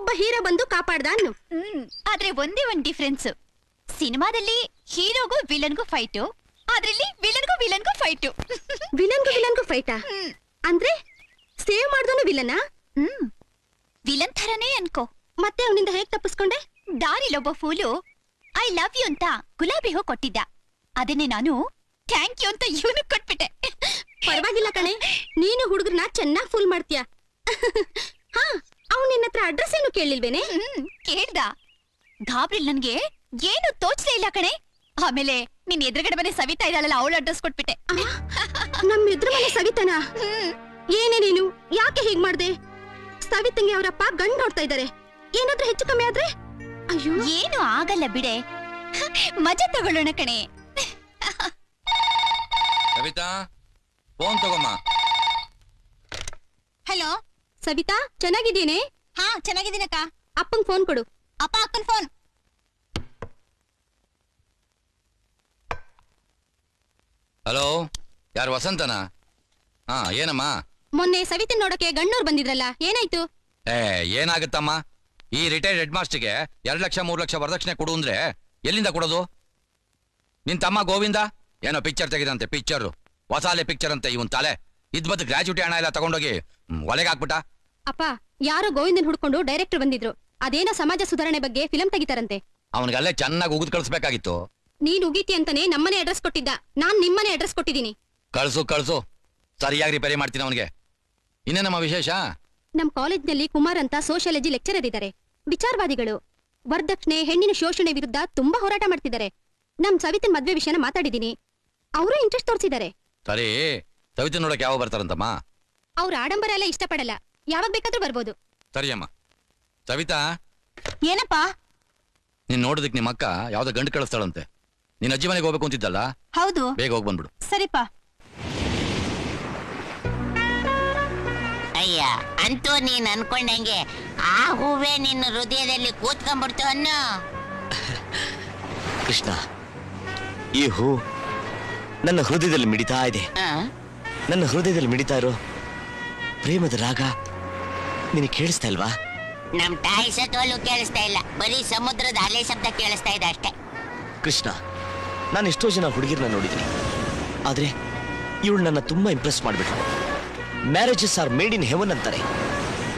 ಒಬ್ಬ ಹೀರೋ ಬಂದು ಕಾಪಾಡ್ದ ಅನ್ನು. ಆದ್ರೆ ಒಂದೇ ಒಂದ್ ಡಿಫ್ರೆನ್ಸ್, ಸಿನಿಮಾದಲ್ಲಿ ಹೀರೋಗೂ ವಿಲನ್ಗೂ ಫೈಟು, ಅದ್ರಲ್ಲಿ ವಿಲನ್ಗೂ ಫೈಟು. ವಿಲನ್ಗೂ ಫೈಟಾ? ಅಂದ್ರೆ ಸೇವ್ ಮಾಡ್ದೋನು ವಿಲನಾ? ವಿಲನ್ ಥರನೇ ಅನ್ಕೋ. ಮತ್ತೆ ಅವನಿಂದ ಹೇಗ್ ತಪ್ಪಿಸ್ಕೊಂಡೆ? ದಾರಿಲೊಬ್ಬ ಫೂಲು ಐ ಲವ್ ಯು ಅಂತ ಗುಲಾಬಿ ಹೂ ಕೊಟ್ಟಿದ್ದ, ಅದನ್ನೇ ನಾನು ಥ್ಯಾಂಕ್ ಯು ಅಂತ ಇವನು ಕೊಟ್ಬಿಟ್ಟೆ. ಪರವಾಗಿಲ್ಲ ಕಣೆ, ನೀನು ಹುಡುಗರನ್ನ ಚೆನ್ನಾಗ್ ಫುಲ್ ಮಾಡ್ತೀಯ. ಹಾ, ಅವ್ನು ನಿನ್ನ ಹತ್ರ ಅಡ್ರೆಸ್ ಏನು ಕೇಳಿಲ್ವೇನೆ? ಕೇಳ್ದ. ಗಾಬ್ರಿಲ್ ನನ್ಗೆ ಏನು ತೋಚ್ಲೇ ಇಲ್ಲ ಕಣೆ. ಆಮೇಲೆ ನಿನ್ ಎದುರುಗಡೆ ಮನೆ ಸವಿತಾ ಇದ್ದಾಳಲ್ಲ, ಅವಳ ಅಡ್ರೆಸ್ ಕೊಟ್ಬಿಟ್ಟೆ. ನಮ್ಮ ಎದುರು ಮನೆ ಸವಿತಾನಾ? ಏನೇ ನೀನು, ಯಾಕೆ ಹೀಗ್ ಮಾಡ್ದೆ? ಸವಿತಂಗೆ ಅವರಪ್ಪ ಗಂಡ್ ನೋಡ್ತಾ ಇದ್ದಾರೆ, ಏನಾದ್ರೂ ಹೆಚ್ಚು ಕಮ್ಮಿ ಆದ್ರೆ? ಅಯ್ಯೋ, ಏನು ಆಗಲ್ಲ ಬಿಡೆ, ಮಜಾ ತಗೊಳ್ಳೋಣ ಕಣೆ. ಸವಿತಾ, ಫೋನ್ ತಗೊಮ್ಮ. ಹಲೋ ಸವಿತಾ, ಚೆನ್ನಾಗಿದ್ದೀನಿ? ಹಾ ಚೆನ್ನಾಗಿದ್ದೀನಕ್ಕ. ಅಪ್ಪಂಗ್ ಫೋನ್ ಕೊಡು. ಅಪ್ಪ ಅಕ್ಕನ್ ಫೋನ್. ಹಲೋ, ಯಾರು ವಸಂತನಾ? ಹಾ, ಏನಮ್ಮ? ಮೊನ್ನೆ ಸವಿತನ್ ನೋಡಕ್ಕೆ ಗಣ್ಣೂರ್ ಬಂದಿದ್ರಲ್ಲ, ಏನಾಯ್ತು? ಏನಾಗುತ್ತಮ್ಮ, ಈ ರಿಟೈರ್ಡ್ ಹೆಡ್ ಮಾಸ್ಟರ್ಗೆ 2 ಲಕ್ಷ 3 ಲಕ್ಷ ವರದಕ್ಷಿಣೆ ಕೊಡು ಅಂದ್ರೆ ಎಲ್ಲಿಂದ ಕೊಡೋದು? ನಿನ್ ತಮ್ಮ ಗೋವಿಂದ ಏನೋ ಪಿಕ್ಚರ್ ತೆಗೆದಂತೆ, ಪಿಕ್ಚರ್ ಹೊಸಾಲೆ ಪಿಕ್ಚರ್ ಅಂತೆ. ಇವನ್ ತಲೆ ಇದ್ಬದ್ ಗ್ರಾಚ್ಯುಟಿ ಹಣ ಎಲ್ಲ ತಗೊಂಡೋಗಿ ಒಲೆಗೆ ಹಾಕ್ಬಿಟ್ಟ. ಅಪ್ಪ, ಯಾರೋ ಗೋವಿಂದನ್ ಹುಡ್ಕೊಂಡು ಡೈರೆಕ್ಟರ್ ಬಂದಿದ್ರು, ಅದೇನೋ ಸಮಾಜ ಸುಧಾರಣೆ ಬಗ್ಗೆ ಫಿಲಂ ತೆಗಿತಾರಂತೆ. ಅವನಿಗಲ್ಲೇ ಚೆನ್ನಾಗಿ ಉಗಿದ್ ಕಳಿಸ್ಬೇಕಾಗಿತ್ತು. ನೀನ್ ಉಗೀತಿ ಅಂತಾನೆ ನಮ್ಮನೆ ಅಡ್ರೆಸ್ ಕೊಟ್ಟಿದ್ದ, ನಾನ್ ನಿಮ್ಮನೆ ಅಡ್ರೆಸ್ ಕೊಟ್ಟಿದ್ದೀನಿ. ಕಳ್ಸು, ಸರಿಯಾಗಿ ರಿಪೇರಿ ಮಾಡ್ತೀನಿ ಅವನಿಗೆ. ಇನ್ನೇನಮ್ಮ ವಿಶೇಷ? ನಮ್ ಕಾಲೇಜ್ನಲ್ಲಿ ಕುಮಾರ್ ಅಂತ ಸೋಷಿಯಾಲಜಿ ಲೆಕ್ಚರರ್ ಇದ್ದಾರೆ, ವಿಚಾರವಾದಿಗಳು. ವರದಕ್ಷಿಣೆ, ಹೆಣ್ಣಿನ ಶೋಷಣೆ ವಿರುದ್ಧ ತುಂಬಾ ಹೋರಾಟ ಮಾಡ್ತಿದ್ದಾರೆ. ನಮ್ ಸವಿತನ್ ಮದ್ವೆ ವಿಷಯನ ಮಾತಾಡಿದೀನಿ, ಅವರು ಇಂಟ್ರೆಸ್ಟ್ ತೋರಿಸಿದ್ದಾರೆ. ಸರಿ, ಸವಿತನ್ ನೋಡಕ್ ಯಾವ ಬರ್ತಾರಂತಮ್ಮ? ಅವ್ರ ಆಡಂಬರ ಎಲ್ಲ ಇಷ್ಟಪಡಲ್ಲ, ಯಾವಾಗ ಬೇಕಾದ್ರೂ ಬರ್ಬೋದು. ಸರಿ ಅಮ್ಮ. ಸವಿತಾ, ಏನಪ್ಪಾ? ನೀನ್ ನೋಡೋದಕ್ ನಿಮ್ಮ ಅಕ್ಕ ಯಾವ್ದೋ ಗಂಡು ಕಳಿಸ್ತಾಳಂತೆ. ನೀನ್ ಅಜ್ಜಿ ಮನೆಗೆ ಹೋಗ್ಬೇಕು ಅಂತಿದ್ದಲ್ಲ? ಹೌದು, ಬೇಗ ಹೋಗಿ ಬಂದ್ಬಿಡು. ಸರಿಪಾ. ಅಯ್ಯ, ಅಂತೂ ನೀನ್ ಅನ್ಕೊಂಡಂಗೆ ಆ ಹೂವೇ ನಿನ್ನ ಹೃದಯದಲ್ಲಿ ಕೂತ್ಕೊಂಡ್ಬಿಡ್ತು ಅನ್ನೋ. ಕೃಷ್ಣ, ಈ ಹೂ ನನ್ನ ಹೃದಯದಲ್ಲಿ ಮಿಡಿತಾ ಇದೆ. ನನ್ನ ಹೃದಯದಲ್ಲಿ ಮಿಡಿತಾ ಇರೋ ಪ್ರೇಮದ ರಾಗ ನಿನಗೆ ಕೇಳಿಸ್ತಾ ಇಲ್ವಾ? ನಮ್ ತಾಯಿ ಸತ್ವಲ್ಲೂ ಕೇಳಿಸ್ತಾ ಇಲ್ಲ, ಬರೀ ಸಮುದ್ರದ ಅಲೆ ಶಬ್ದ ಕೇಳಿಸ್ತಾ ಇದೆ ಅಷ್ಟೇ. ಕೃಷ್ಣ, ನಾನು ಎಷ್ಟೋ ಜನ ಹುಡುಗಿರನ್ನ ನೋಡಿದ್ದೀನಿ, ಆದ್ರೆ ಇವಳು ನನ್ನ ತುಂಬಾ ಇಂಪ್ರೆಸ್ ಮಾಡಿಬಿಟ್ರು. Marriages are made in heaven ಅಂತಾರೆ,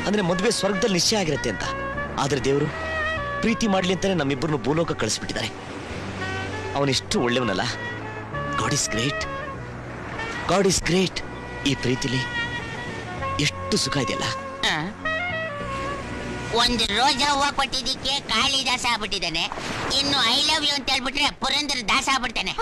ಅಂದ್ರೆ ಮದುವೆ ಸ್ವರ್ಗದಲ್ಲಿ ನಿಶ್ಚಯ ಆಗಿರುತ್ತೆ ಅಂತ. ಆದ್ರೆ ದೇವರು ಪ್ರೀತಿ ಮಾಡ್ಲಿ ಅಂತಾನೆ ನಮ್ಮಿಬ್ಬರನ್ನು ಭೂಲೋಕ ಕಳಿಸ್ಬಿಟ್ಟಿದ್ದಾರೆ. ಅವನೆಷ್ಟು ಒಳ್ಳೆಯವನಲ್ಲ. God is great, God is great. ಈ ಪ್ರೀತಿಲಿ ಎಷ್ಟು ಸುಖ ಇದೆಯಲ್ಲ. ಒಂದು ರೋಜಾ ಹೂವ ಕೊಟ್ಟಿದ್ದಕ್ಕೆ ಕಾಳಿದಾಸ ಆಗ್ಬಿಟ್ಟಿದ್ದಾನೆ, ಇನ್ನು ಐ ಲವ್ ಯು ಅಂತ ಹೇಳ್ಬಿಟ್ರೆ ಪುರಂದರ ದಾಸ ಆಗ್ಬಿಡ್ತಾನೆ.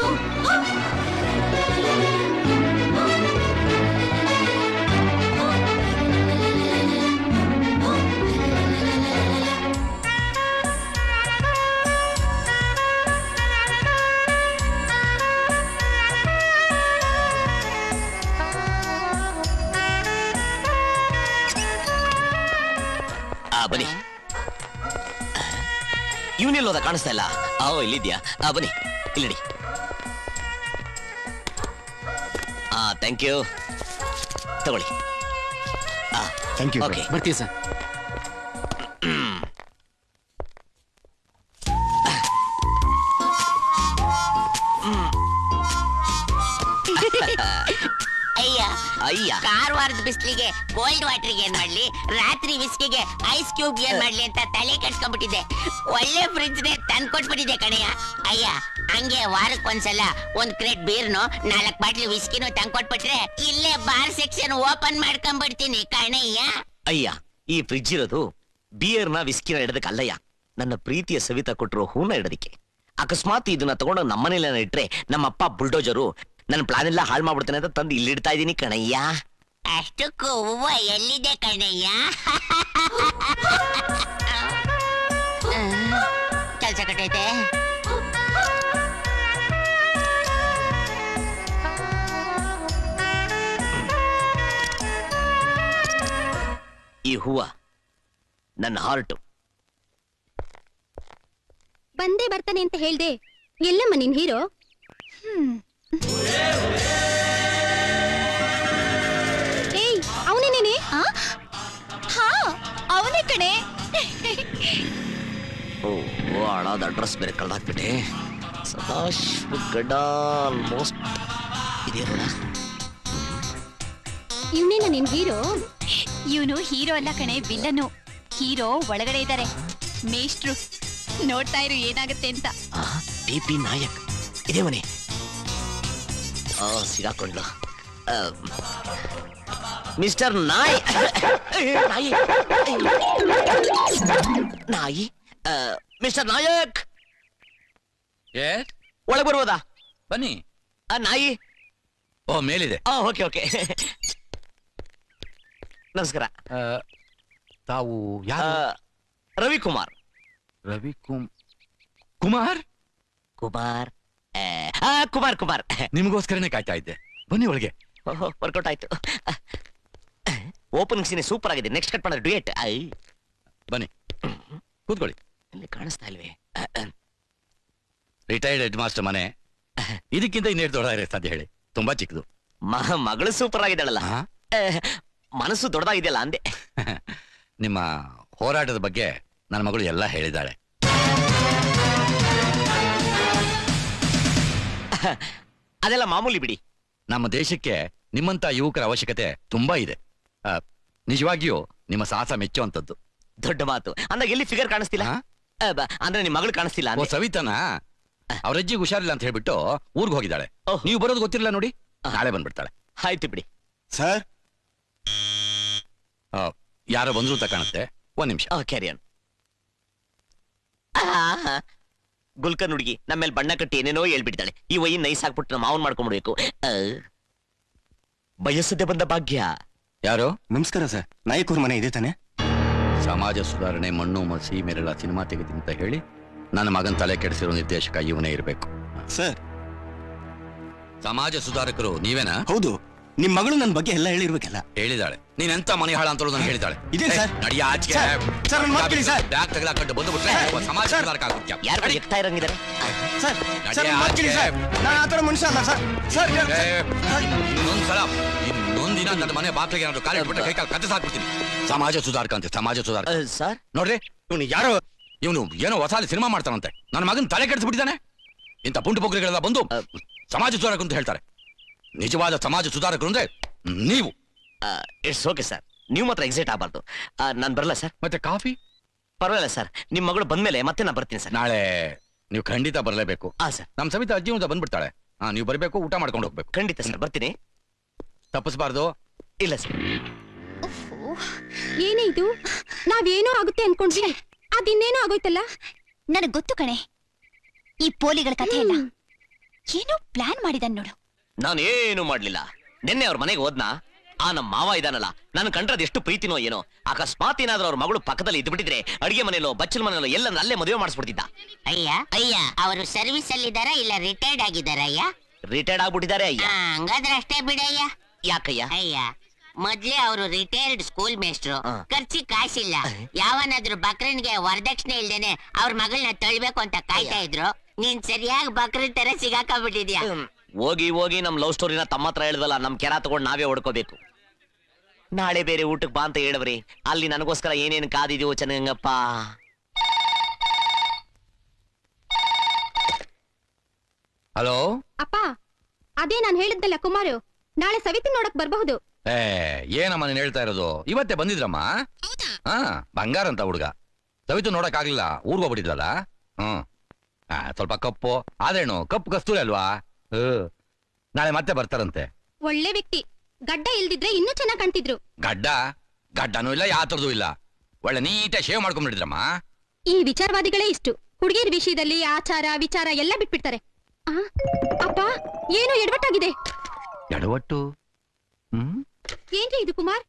ಬನ್ನಿ. ಇವನೆಲ್ಲೋದ ಕಾಣಿಸ್ತಾ ಇಲ್ಲ. ಇಲ್ಲಿದ್ಯಾ? ಬನ್ನಿ, ಇಲ್ಲಿ. ಥ್ಯಾಂಕ್ ಯು, ತಗೊಳ್ಳಿ. Thank you. ಓಕೆ, ಬರ್ತೀವಿ ಸರ್. ಅಯ್ಯ, ಕಾರವಾರದ ಬಿಸ್ಲಿಗೆ ಕೋಲ್ಡ್ ವಾಟರ್ಗೆ ಏನ್ ಮಾಡ್ಲಿ, ರಾತ್ರಿ ವಿಸ್ಕಿಗೆ ಐಸ್ ಕ್ಯೂಬ್ ಏನ್ ಮಾಡ್ಲಿ ಅಂತ ತಲೆ ಕೆಡ್ಸ್ಕೊಂಡ್ಬಿಟ್ಟಿದೆ. ಒಳ್ಳೆ ಫ್ರಿಡ್ಜ್ ನೇ ತಂದ್ಕೊಟ್ಬಿಟ್ಟಿದೆ ಕಣಯ್ಯ. ಅಯ್ಯ, ಹಂಗೆ ವಾರಕ್ಕೊಂದ್ಸಲ 1 ಕ್ರೇಟ್ ಬೀರ್ನು 4 ಬಾಟ್ಲಿ ವಿಸ್ಕಿನೂ ತಂದ್ಕೊಟ್ಬಿಟ್ರೆ ಇಲ್ಲೇ ಬಾರ್ ಸೆಕ್ಷನ್ ಓಪನ್ ಮಾಡ್ಕೊಂಡ್ಬಿಡ್ತೀನಿ ಕಣಯ್ಯ. ಅಯ್ಯ, ಈ ಫ್ರಿಡ್ಜ್ ಇರೋದು ಬಿಯರ್ನ ವಿಸ್ಕಿನ ಇಡೋದಕ್ಕೆ ಅಲ್ಲಯ್ಯ, ನನ್ನ ಪ್ರೀತಿಯ ಸವಿತಾ ಕೊಟ್ಟರು ಹೂನ ಇಡೋದಕ್ಕೆ. ಅಕಸ್ಮಾತ್ ಇದನ್ನ ತಗೊಂಡು ನಮ್ಮನೇಲಿ ಇಟ್ರೆ ನಮ್ಮಪ್ಪ ಬುಲ್ಡೋಜರು ನನ್ನ ಪ್ಲಾನ್ ಎಲ್ಲ ಹಾಳು ಮಾಡ್ಬಿಡ್ತಾನೆ ಅಂತ ತಂದು ಇಲ್ಲಿಡ್ತಾ ಇದ್ದೀನಿ ಕಣಯ್ಯ. ಅಷ್ಟಕ್ಕೂ ಹೂವ ಎಲ್ಲಿದೆ ಕಣಯ್ಯ? ಕೆಲ್ಸ ಕಟ್ಟೈತೆ. ಈ ಹೂವ ನನ್ನ ಹಾರ್ಟು. ಬಂದೇ ಬರ್ತಾನೆ ಅಂತ ಹೇಳ್ದೆ, ಎಲ್ಲಮ್ಮ ನಿನ್ ಹೀರೋ? ಏಯ್, ಅವನೇನೇನೆ? ಹಾ, ಅವನೇ ಕಣೆ. ಅದು ಅಡ್ರೆಸ್ ಬೇರೆ ಕಳ್ದಾಕ್ಬಿಟ್ಟೆ. ಸದಾಶಿವ ಗಡ ಆಲ್ಮೋಸ್ಟ್ ಇದೆಯಾ ನೋಡ. ಇವನೇನ ನಿನ್ ಹೀರೋ? ಇವನು ಹೀರೋ ಅಲ್ಲ ಕಣೆ, ವಿಲ್ಲನು. ಹೀರೋ ಒಳಗಡೆ ಇದ್ದಾರೆ, ಮೇಷ್ಟ್ರು. ನೋಡ್ತಾ ಇರು ಏನಾಗುತ್ತೆ ಅಂತ. ಟಿ.ಪಿ. ನಾಯಕ್ ಇದೇ ಮನೆ. ಸಿಗಾಕೊಂಡ್ಲು. ಮಿಸ್ಟರ್ ನಾಯಿ ನಾಯಿ ನಾಯಿ ಮಿಸ್ಟರ್ ನಾಯಕ್, ಒಳಗೆ ಬರ್ಬೋದಾ? ಬನ್ನಿ. ನಾಯಿ ಓ, ಮೇಲಿದೆ. Okay okay. ನಮಸ್ಕಾರ. ತಾವು ಯಾರು? ರವಿಕುಮಾರ್. ಕುಮಾರ್ ಕುಮಾರ್ ಕುಮಾರ್ ಕುಮಾರ್. ನಿಮಗೋಸ್ಕರನೇ ಕಾಯ್ತಾ ಇದ್ದೆ. ಬನ್ನಿ ಒಳಗೆ. ವರ್ಕೌಟ್ ಆಯ್ತು. ಓಪನಿಂಗ್ ಸೀನ್ ಸೂಪರ್ ಆಗಿದೆ. ನೆಕ್ಸ್ಟ್ ಕಟ್ ಮಾಡೋದು ಡ್ಯೂಯೆಟ್. ಬನ್ನಿ ಕೂತ್ಕೊಳ್ಳಿ. ಇಲ್ಲಿ ಕಾಣಿಸ್ತಾ ಇಲ್ವೇ? ರಿಟೈರ್ಡ್ ಹೆಡ್ ಮಾಸ್ಟರ್ ಮನೆ. ಇದಕ್ಕಿಂತ ಇನ್ನೇನು ದೊಡ್ಡದಾಗಿರೋ ಸಾಧ್ಯ ಹೇಳಿ? ತುಂಬಾ ಚಿಕ್ಕದು. ಮಗಳು ಸೂಪರ್ ಆಗಿದ್ದಾಳಲ್ಲ, ಮನಸ್ಸು ದೊಡ್ಡದಾಗಿದೆಯಲ್ಲ ಅಂದೆ. ನಿಮ್ಮ ಹೋರಾಟದ ಬಗ್ಗೆ ನನ್ನ ಮಗಳು ಎಲ್ಲ ಹೇಳಿದ್ದಾಳೆ. ಅದೆಲ್ಲ ಮಾಮೂಲಿ ಬಿಡಿ. ನಮ್ಮ ದೇಶಕ್ಕೆ ನಿಮ್ಮಂತ ಯುವಕರ ಅವಶ್ಯಕತೆ ತುಂಬಾ ಇದೆ. ನಿಜವಾಗಿಯೂ ನಿಮ್ಮ ಸಾಹಸ ಮೆಚ್ಚುವಂಥದ್ದು. ದೊಡ್ಡ ಮಾತು. ಅಂದಾಗ ಎಲ್ಲಿ ಫಿಗರ್ ಕಾಣಿಸ್ತಿಲ್ಲ? ಅಂದ್ರೆ ನಿಮ್ ಮಗಳು ಕಾಣಿಸ್ತಿಲ್ಲ? ಓ, ಸವಿತಾನ ಅವ್ರಜ್ಜಿಗೆ ಹುಷಾರಿಲ್ಲ ಅಂತ ಹೇಳ್ಬಿಟ್ಟು ಊರ್ಗ್ ಹೋಗಿದ್ದಾಳೆ. ಓಹ್. ನೀವು ಬರೋದು ಗೊತ್ತಿರಲ್ಲ ನೋಡಿ, ನಾಳೆ ಬಂದ್ಬಿಡ್ತಾಳೆ. ಆಯ್ತು ಬಿಡಿ. ಸರ್, ಯಾರೋ ಬಂದ್ರು ಅಂತ ಕಾಣುತ್ತೆ. ಒಂದ್ ನಿಮಿಷ. ಕ್ಯಾರಿಯನ್. ಗುಲ್ಕನ್ ಹುಡುಗಿ ನಮ್ಮೇಲೆ ಬಣ್ಣ ಕಟ್ಟಿ ಏನೇನೋ ಹೇಳ್ಬಿಡ್ತಾಳೆ. ಈ ವೈ ನೈಸ್ ಹಾಕ್ಬಿಟ್ಟು ನಾವು ಮಾವನ್ ಮಾಡ್ಕೊಂಡ್ಬಿಡ್ಬೇಕು. ಬಯಸದೆ ಬಂದ ಭಾಗ್ಯ. ಯಾರು? ನಮಸ್ಕಾರ ಸರ್. ನಾಯಕವ್ರ ಮನೆ ಇದೆ ತಾನೆ? ಸಮಾಜ ಸುಧಾರಣೆ, ಮಣ್ಣು ಮಸಿ ಮೇರೆಲ್ಲ ಸಿನಿಮಾ ತೆಗೆದಿ ಅಂತ ಹೇಳಿ ನನ್ನ ಮಗನ್ ತಲೆ ಕೆಡಿಸಿರೋ ನಿರ್ದೇಶಕ ಇವನೇ ಇರಬೇಕು. ಸರ್, ಸಮಾಜ ಸುಧಾರಕರು ನೀವೇನಾ? ಹೌದು. ನಿಮ್ ಮಗಳು ನನ್ನ ಬಗ್ಗೆ ಎಲ್ಲ ಹೇಳಿರ್ಬೇಕಲ್ಲ. ಹೇಳಿದಾಳೆ. ನೀನೆಂತ ಮನೆ ಹಾಳ ಅಂತ ನಾನು ಹೇಳಿದಾಳೆ. ಇದೆ ಸರ್. ನಡಿಯ ಆಚೆ. ಸರ್, ನನ್ನ ಮಾತು ಕೇಳಿ ಸರ್. ಬ್ಯಾಗ್ ತೆಗೆದಾಕೊಂಡು ಬಂದುಬಿಟ್ರೆ ಸಮಾಜ ಸುಧಾರಕ ಆಗುತ್ತೆ. ಯಾರು ಎಕ್ತಾ ಇರಂಗಿದ್ದಾರೆ? ಸರ್, ಸರ್, ನನ್ನ ಮಾತು ಕೇಳಿ ಸರ್. ನಾನು ಆ ಥರ ಮನುಷ್ಯ ಅಲ್ಲ ಸರ್. ಸರ್, ಇನ್ನೊಂದ್ಸಲ ಇನ್ನೊಂದಿನ ನನ್ನ ಮನೆ ಬಾತ್ರೆಗೆ ಏನಾದ್ರು ಕಾಲಿಟ್ಟು ಬಿಟ್ಟರೆ ಕೈ ಕಾಲು ಕತ್ತರಿಸಾಕ್ಬಿಡ್ತೀನಿ. ಸಮಾಜ ಸುಧಾರಕ ಅಂತೆ, ಸಮಾಜ ಸುಧಾರಕ. ಸರ್, ನೋಡ್ರಿ, ಇವನು ಯಾರೋ, ಇವನು ಏನೋ ಹೊಸಾಲಿ ಸಿನಿಮಾ ಮಾಡ್ತಾನಂತೆ. ನನ್ನ ಮಗನ ತಲೆ ಕೆಡಿಸ್ಬಿಟ್ಟಿದ್ದಾನೆ. ಇಂಥ ಪುಂಟು ಪೊಗ್ರಿಗಳೆಲ್ಲ ಬಂದು ಸಮಾಜ ಸುಧಾರಕ ಅಂತ ಹೇಳ್ತಾರೆ. ನಿಜವಾದ ಸಮಾಜ ಸುಧಾರಕರು ಅಂದ್ರೆ ನೀವು. It's okay sir. ನೀವು ಮಾತ್ರ ಎಕ್ಸೈಟ್ ಆಗಬಾರ್ದು. ನಾನು ಬರಲ್ಲ ಸರ್. ಮತ್ತೆ ಕಾಫಿ? ಪರವಾಗಿಲ್ಲ ಸರ್. ನಿಮ್ ಮಗಳು ಬಂದ್ಮೇಲೆ ಮತ್ತೆ ನಾನು ಬರ್ತೀನಿ ಸರ್. ನಾಳೆ ನೀವು ಖಂಡಿತ ಬರಲೇಬೇಕು. ಸರ್, ನಮ್ ಸವಿತಾ ಅಜ್ಜಿ ಅಂತ ಬಂದ್ಬಿಡ್ತಾಳೆ. ನೀವು ಬರಬೇಕು, ಊಟ ಮಾಡ್ಕೊಂಡು ಹೋಗ್ಬೇಕು. ಖಂಡಿತ ಸರ್, ಬರ್ತೀನಿ. ತಪ್ಪಿಸಬಾರ್ದು. ಇಲ್ಲ ಸರ್. ಏನೇ ಇದು? ನಾವೇನೋ ಆಗುತ್ತೆ ಅನ್ಕೊಂಡ್ವಿ, ಅದಿನ್ನೇನೋ ಆಗೋಯ್ತಲ್ಲ. ನನಗ್ ಗೊತ್ತು ಕಣೆ, ಈ ಪೋಲಿಗಳ ಕಥೆ ಎಲ್ಲ ಏನೋ ಪ್ಲಾನ್ ಮಾಡಿದನ್ ನೋಡು. ನಾನೇನು ಮಾಡ್ಲಿಲ್ಲ. ನಿನ್ನೆ ಅವ್ರ ಮನೆಗೆ ಹೋದ್ನಾ, ನಮ್ ಮಾವ ಇದಾನಲ್ಲ, ನನ್ ಕಂಡ್ರದ್ ಎಷ್ಟು ಪ್ರೀತಿನೋ ಏನೋ. ಅಕಸ್ಮಾತ್ ಏನಾದ್ರೂ ಅವ್ರ ಮಗಳು ಪಕ್ಕದಲ್ಲಿ ಇದ್ಬಿಟ್ಟಿದ್ರೆ ಅಡಿಗೆ ಮನೆಯಲ್ಲೋ ಬಚ್ಚಲ್ ಮನೆಯಲ್ಲೋ ಎಲ್ಲ ಅಲ್ಲೇ ಮದುವೆ ಮಾಡಿಸ್ಬಿಡ್ತಿದ್ದ. ಅಯ್ಯ ಅವರು ಸರ್ವಿಸ್ ಅಲ್ಲಿ ಇದಾರ ಇಲ್ಲ ರಿಟೈರ್ಡ್ ಆಗಿದಾರ? ಅಯ್ಯ, ರಿಟೈರ್ಡ್ ಆಗ್ಬಿಟ್ಟಿದ್ದಾರೆ. ಅಯ್ಯ, ಹಂಗಾದ್ರೆ ಅಷ್ಟೇ ಬಿಡಯ್ಯ. ಯಾಕಯ್ಯ? ಅಯ್ಯ, ಮೊದ್ಲೇ ಅವರು ರಿಟೈರ್ಡ್ ಸ್ಕೂಲ್ ಮೇಸ್ಟ್ರು. ಖರ್ಚಿಗೆ ಕಾಸಿಲ್ಲ. ಯಾವನಾದ್ರೂ ಬಕ್ರನ್ಗೆ ವರದಕ್ಷಿಣೆ ಇಲ್ದೇನೆ ಅವ್ರ ಮಗಳನ್ನ ತಳ್ಬೇಕು ಅಂತ ಕಾಯ್ತಾ ಇದ್ರು. ನೀನ್ ಸರಿಯಾಗಿ ಬಕ್ರನ್ ತರ ಸಿಗಾಕೊಂಡ್ಬಿಟ್ಟಿದ್ಯಾ. ಹೋಗಿ ಹೋಗಿ ನಮ್ ಲವ್ ಸ್ಟೋರಿನ ತಮ್ಮ ಹತ್ರ ಹೇಳ್ದಲ್ಲ, ನಮ್ ಕೆರ ತಗೊಂಡ್ ನಾವೇ ಹೊಡ್ಕೋಬೇಕು. ನಾಳೆ ಬೇರೆ ಊಟಕ್ಕೆ ಬಾ ಅಂತ ಹೇಳವ್ರಿ. ಅಲ್ಲಿ ನನಗೋಸ್ಕರ ಏನೇನು ಕಾದಿದೀವೋ ಚೆನ್ನಂಗಪ್ಪ. ಹಲೋ ಅಪ್ಪ, ಅದೇ ನಾನು ಹೇಳಿದ್ದಲ್ಲ ಕುಮಾರು, ನಾಳೆ ಸವಿತಿ ನೋಡಕ್ ಬರಬಹುದು. ಏನಮ್ಮ ನೀನ್ ಹೇಳ್ತಾ ಇರೋದು? ಇವತ್ತೇ ಬಂದಿದ್ರಮ್ಮ. ಬಂಗಾರ ಅಂತ ಹುಡುಗ. ಸವಿತು ನೋಡಕ್ ಆಗ್ಲಿಲ್ಲ, ಊರ್ಗ್ ಹೋಗ್ಬಿಟ್ಟಿದ್ಲಲ್ಲ. ಸ್ವಲ್ಪ ಕಪ್ಪು ಆದ್ರೇನು, ಕಪ್ಪು ಕಸ್ತೂರಿ ಅಲ್ವಾ. ನಾಳೆ ಮತ್ತೆ ಬರ್ತಾರಂತೆ. ಒಳ್ಳೆ ವ್ಯಕ್ತಿ. ಗಡ್ಡ ಇಲ್ದಿದ್ರೆ ಇನ್ನೂ ಚೆನ್ನಾಗ್ ಕಾಣ್ತಿದ್ರು. ಗಡ್ಡನೂ ಇಲ್ಲ, ಯಾತರದೂ ಇಲ್ಲ. ಒಳ್ಳೆ ನೀಟಾಗಿ ಶೇವ್ ಮಾಡ್ಕೊಂಡ್ಬಿಟ್ಟಿದ್ರಮ್ಮ. ಈ ವಿಚಾರವಾದಿಗಳೇ ಇಷ್ಟು. ಹುಡುಗಿಯರ ವಿಷಯದಲ್ಲಿ ಆಚಾರ ವಿಚಾರ ಎಲ್ಲ ಬಿಟ್ಬಿಡ್ತಾರೆ. ಅಪ್ಪ, ಏನೋ ಎಡವಟ್ಟಾಗಿದೆ. ಎಡವಟ್ಟು? ಏನ್ರಿ ಇದು ಕುಮಾರ್?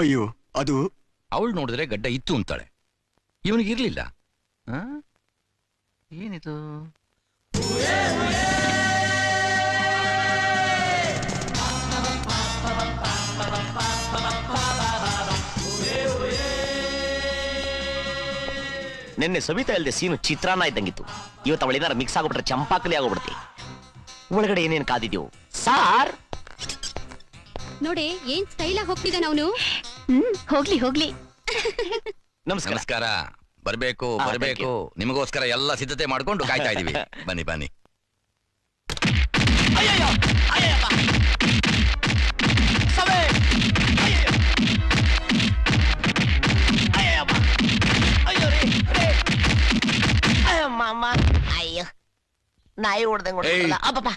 ಅಯ್ಯೋ, ಅದು ಅವಳು ನೋಡಿದ್ರೆ ಗಡ್ಡ ಇತ್ತು ಅಂತಾಳೆ, ಇವನಿಗಿರ್ಲಿಲ್ಲ. ಏನಿದು? ನಿನ್ನೆ ಸವಿತಾ ಇಲ್ದೆ ಸೀನು ಚಿತ್ರಾನ್ನ ಇದ್ದಂಗಿತ್ತು. ಇವತ್ತು ಅವಳೇನಾರ ಮಿಕ್ಸ್ ಆಗ್ಬಿಟ್ರೆ ಚಂಪಾಕಲಿ ಆಗೋಗ್ಬಿಡುತ್ತೆ. ಒಳಗಡೆ ಏನೇನು ಕಾದಿದ್ಯೋ ಸಾರ್? ನೋಡಿ ಏನ್ ಸ್ಟೈಲ್ ಆಗಿ ಹೋಗ್ತಿದ್ದಾನ ಅವನು. ಹೋಗ್ಲಿ ಹೋಗ್ಲಿ. ನಮಸ್ಕಾರ. ನಮಸ್ಕಾರ. ಬರ್ಬೇಕು thank ಬರ್ಬೇಕು, ನಿಮಗೋಸ್ಕರ ಎಲ್ಲ ಸಿದ್ಧತೆ ಮಾಡ್ಕೊಂಡು ಕಾಯ್ತಾ ಇದೀವಿ. ಬನ್ನಿ ಬನ್ನಿ. ಅಯ್ಯಯ್ಯೋ ಅಯ್ಯಯ್ಯಪ್ಪ ಸವೆ ಅಯ್ಯಯ್ಯೋ ಅಯ್ಯಯ್ಯಪ್ಪ ಅಯ್ಯೋ ರೇ ಅಯ್ಯಮ್ಮ ಅಯ್ಯೋ ನಾಯಿ ಹೊಡೆದಂಗೆ ಹೊಡೆದಲ್ಲ ಅಪ್ಪಪ್ಪ.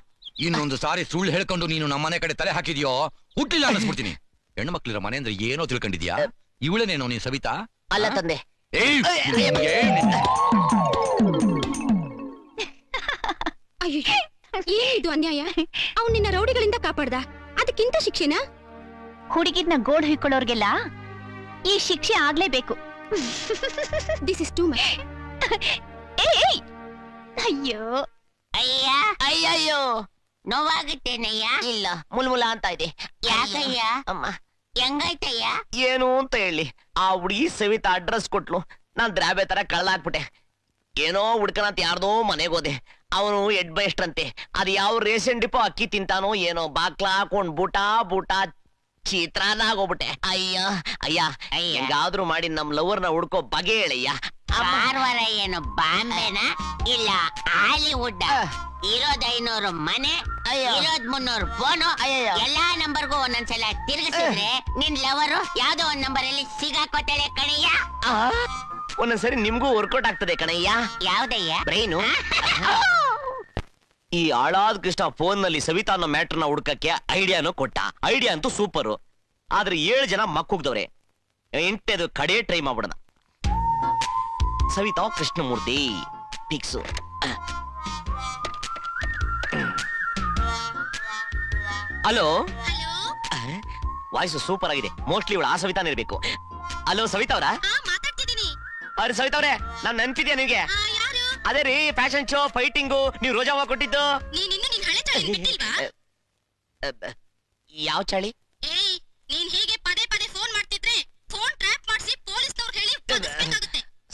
ಇನ್ನೊಂದು ಸಾರಿ ಸುಳ್ಳು ಹೇಳ್ಕೊಂಡು ನೀನು ನಮ್ಮನೆ ಕಡೆ ತಲೆ ಹಾಕಿದ್ಯೋ ಹುಟ್ಟಿಲ್ಲ ಅನ್ನಿಸ್ಬಿಡ್ತೀನಿ. ಹೆಣ್ಣು ಮಕ್ಳಿರೋ ಮನೆ ಅಂದ್ರೆ ಏನೋ ತಿಳ್ಕೊಂಡಿದ್ಯಾ? ಇವಳೇನೇನೋ ನೀನ್ ಸವಿತಾ? ಅಲ್ಲ ತಂದೆ. ಅಯ್ಯೋ ಏನಿದು ಅನ್ಯಾಯ? ಅವ್ನು ನಿನ್ನ ರೌಡಿಗಳಿಂದ ಕಾಪಾಡ್ದ, ಅದಕ್ಕಿಂತ ಶಿಕ್ಷೆನಾ? ಹುಡುಗಿರ್ನ ಗೋಡ್ ಹುಯ್ಕೊಳ್ಳೋರ್ಗೆಲ್ಲ ಈ ಶಿಕ್ಷೆ ಆಗ್ಲೇಬೇಕು. This is too much. ಅಯ್ಯೋ ಅಯ್ಯ ಅಯ್ಯಯ್ಯೋ ನೋವಾಗುತ್ತೇನಯ್ಯ? ಇಲ್ಲ ಮುಲ್ಮುಲ ಅಂತ ಇದೆ. ಯಾಕಯ್ಯ? ಅಮ್ಮ ಹೆಂಗಾಯ್ತಯ್ಯ? ಏನು ಅಂತ ಹೇಳಿ, ಆ ಹುಡುಗಿ ಸವಿತಾ ಅಡ್ರೆಸ್ ಕೊಟ್ಲು, ನಾನ್ ದ್ರಾಬೆ ತರ ಕಳ್ಳಾಕ್ಬಿಟ್ಟೆ. ಏನೋ ಹುಡ್ಕನಂತ ಯಾರ್ದೋ ಮನೆಗೆ ಹೋದೆ. ಅವನು ಎಡ್ ಬೈಸ್ಟ್ರಂತೆ. ಅದ್ ಯಾವ ರೇಷನ್ ಡಿಪೋ ಅಕ್ಕಿ ತಿಂತಾನೋ ಏನೋ, ಬಾಕ್ಲಾ ಹಾಕೊಂಡ್ ಬೂಟ ಚಿತ್ರಾನ್ನ ಆಗೋಗ್ಬಿಟ್ಟೆ. ಅಯ್ಯ ಅಯ್ಯ ಹೆಂಗಾದ್ರೂ ಮಾಡಿ ನಮ್ ಲವರ್ನ ಹುಡ್ಕೋ ಬಗೆ ಹೇಳಯ್ಯ. ಕಾರವಾರ ಏನು ಬಾಂಬೆನಾ ಇಲ್ಲ ಹಾಲಿವುಡ್? ಇರೋದ್ 500 ಮನೆ, ಇರೋದ್ 300 ಫೋನು, ಎಲ್ಲಾ ನಂಬರ್ಗೂ ಒಂದೊಂದ್ಸಲ ತಿರುಗಿಸಿದ್ರೆ ನಿನ್ ಲವರು ಯಾವ್ದೋ ಒಂದ್ ನಂಬರ್ ಅಲ್ಲಿ ಸಿಗಾಕೋತಾಳೆ ಕಣಯ್ಯ. ಒಂದೊಂದ್ಸರಿ ನಿಮ್ಗೂ ವರ್ಕೌಟ್ ಆಗ್ತದೆ ಕಣಯ್ಯ. ಯಾವ್ದಯ್ಯ? ಬ್ರೈನು. ಈ ಆಳಾದ ಕೃಷ್ಣ ಫೋನ್ ನಲ್ಲಿ ಸವಿತಾ ಅನ್ನೋ ಮ್ಯಾಟ್ರನ್ನ ಹುಡ್ಕಕ್ಕೆ ಐಡಿಯಾನು ಕೊಟ್ಟ. ಐಡಿಯಾ ಅಂತೂ ಸೂಪರು. ಆದ್ರೆ 7 ಜನ ಮಕ್ಕುಗ್ದವ್ರೆ. 8ನೇದು ಕಡೆ ಟ್ರೈ ಮಾಡ್ಬಿಡೋಣ. Savita Krishnamurthy fix. Hello, voice super ಆಗಿದೆ. ಮೋಸ್ಟ್ಲಿ ಇವಳು ಆ ಸವಿತಾನ ಇರ್ಬೇಕು. ಹಲೋ ಸವಿತಾ ಅವರ? ಅರೆ ಸವಿತಾ ಅವ್ರೆ, ನಾನ್ ನೆನ್ಪಿದ್ಯಾ ನಿಮ್ಗೆ? ಅದೇ ರೀ, ಫ್ಯಾಷನ್ ಶೋ, ಫೈಟಿಂಗು, ನೀವು ರೋಜಾ ಹೂವ ಕೊಟ್ಟಿದ್ದು. ಯಾವ ಚಳಿ?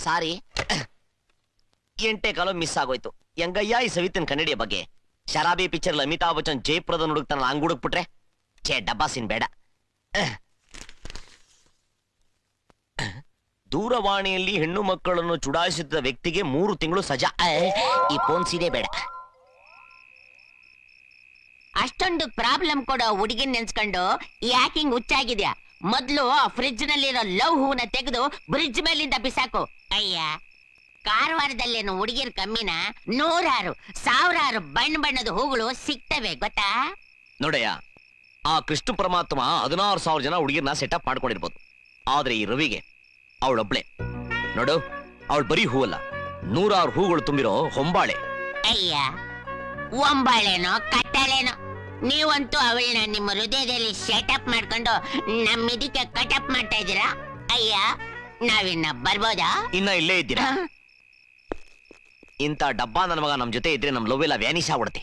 ಸಾರಿ, 8 ಕಾಲ ಮಿಸ್ ಆಗೋಯ್ತು. ಹೆಂಗಯ್ಯ ಈ ಸವಿತನ್ ಕನ್ನಡಿಯ ಬಗ್ಗೆ? ಶರಾಬಿ ಪಿಕ್ಚರ್ ಅಮಿತಾಬ್ ಬಚ್ಚನ್ ಜಯಪ್ರದ ಹುಡುಕ್ತಾನ, ಹಂಗ್ ಹುಡುಕ್ಬಿಟ್ರೆ ಛೇ ಡಬ್ಬಾ ಸೀನ್ ಬೇಡ. ದೂರವಾಣಿಯಲ್ಲಿ ಹೆಣ್ಣು ಮಕ್ಕಳನ್ನು ಚುಡಾಯಿಸಿದ ವ್ಯಕ್ತಿಗೆ 3 ತಿಂಗಳು ಸಜಾ. ಈ ಫೋನ್ ಸೀರೆ ಬೇಡ. ಅಷ್ಟೊಂದು ಪ್ರಾಬ್ಲಮ್ ಕೊಡೋ ಹುಡುಗಿನ್ ನೆನ್ಸ್ಕೊಂಡು ಯಾಕಿಂಗ್ ಹುಚ್ಚಾಗಿದ್ಯಾ? ಮೊದ್ಲು ಫ್ರಿಡ್ಜ್ ನಲ್ಲಿರೋ ಲವ್ ಹೂನ ತೆಗೆದು ಬ್ರಿಡ್ಜ್ ಮೇಲಿಂದ ಬಿಸಾಕು. ಅಯ್ಯ, ಕಾರವಾರದಲ್ಲೇನು ಹುಡುಗಿರ್ ಕಮ್ಮಿನ? 100 ಸಾವಿರಾರು ಬಣ್ಣದ ಹೂಗಳು ಸಿಗ್ತವೆ ಗೊತ್ತಾ? ನೋಡಯ್ಯ, ಆ ಕೃಷ್ಣ ಪರಮಾತ್ಮ 16,000 ಜನ ಹುಡುಗಿರ್ನ ಸೆಟಪ್ ಮಾಡ್ಕೊಂಡಿರ್ಬೋದು. ಆದ್ರೆ ಈ ರವಿಗೆ ಅವಳೊಬ್ಳೆ ನೋಡು, ಅವಳು ಬರೀ ಹೂವಲ್ಲ, 100 ಹೂಗಳು ತುಂಬಿರೋ ಹೊಂಬಾಳೆ. ಅಯ್ಯ, ಒಂಬಾಳೆನೋ ಕಟ್ಟಾಳೆನೋ, ನೀವಂತೂ ಅವಳನ್ನ ನಿಮ್ಮ ಹೃದಯದಲ್ಲಿ ಸೆಟಪ್ ಮಾಡ್ಕೊಂಡು ನಮ್ಮಿದಕ್ಕೆ ಕಟಪ್ ಮಾಡ್ತಾ ಇದ್ದೀರಾ. ಅಯ್ಯ, ನಾವಿನ್ನ ಬರ್ಬೋದಾ? ಇನ್ನ ಇಲ್ಲೇ ಇದ್ದೀರಾ? ಇಂಥ ಡಬ್ಬಾ ನನ್ನ ಮಗ ನಮ್ ಜೊತೆ ಇದ್ರೆ ನಮ್ ಲವ್ ಎಲ್ಲ ವ್ಯಾನಿಶ್ ಆಗ್ಬಿಡುತ್ತೆ.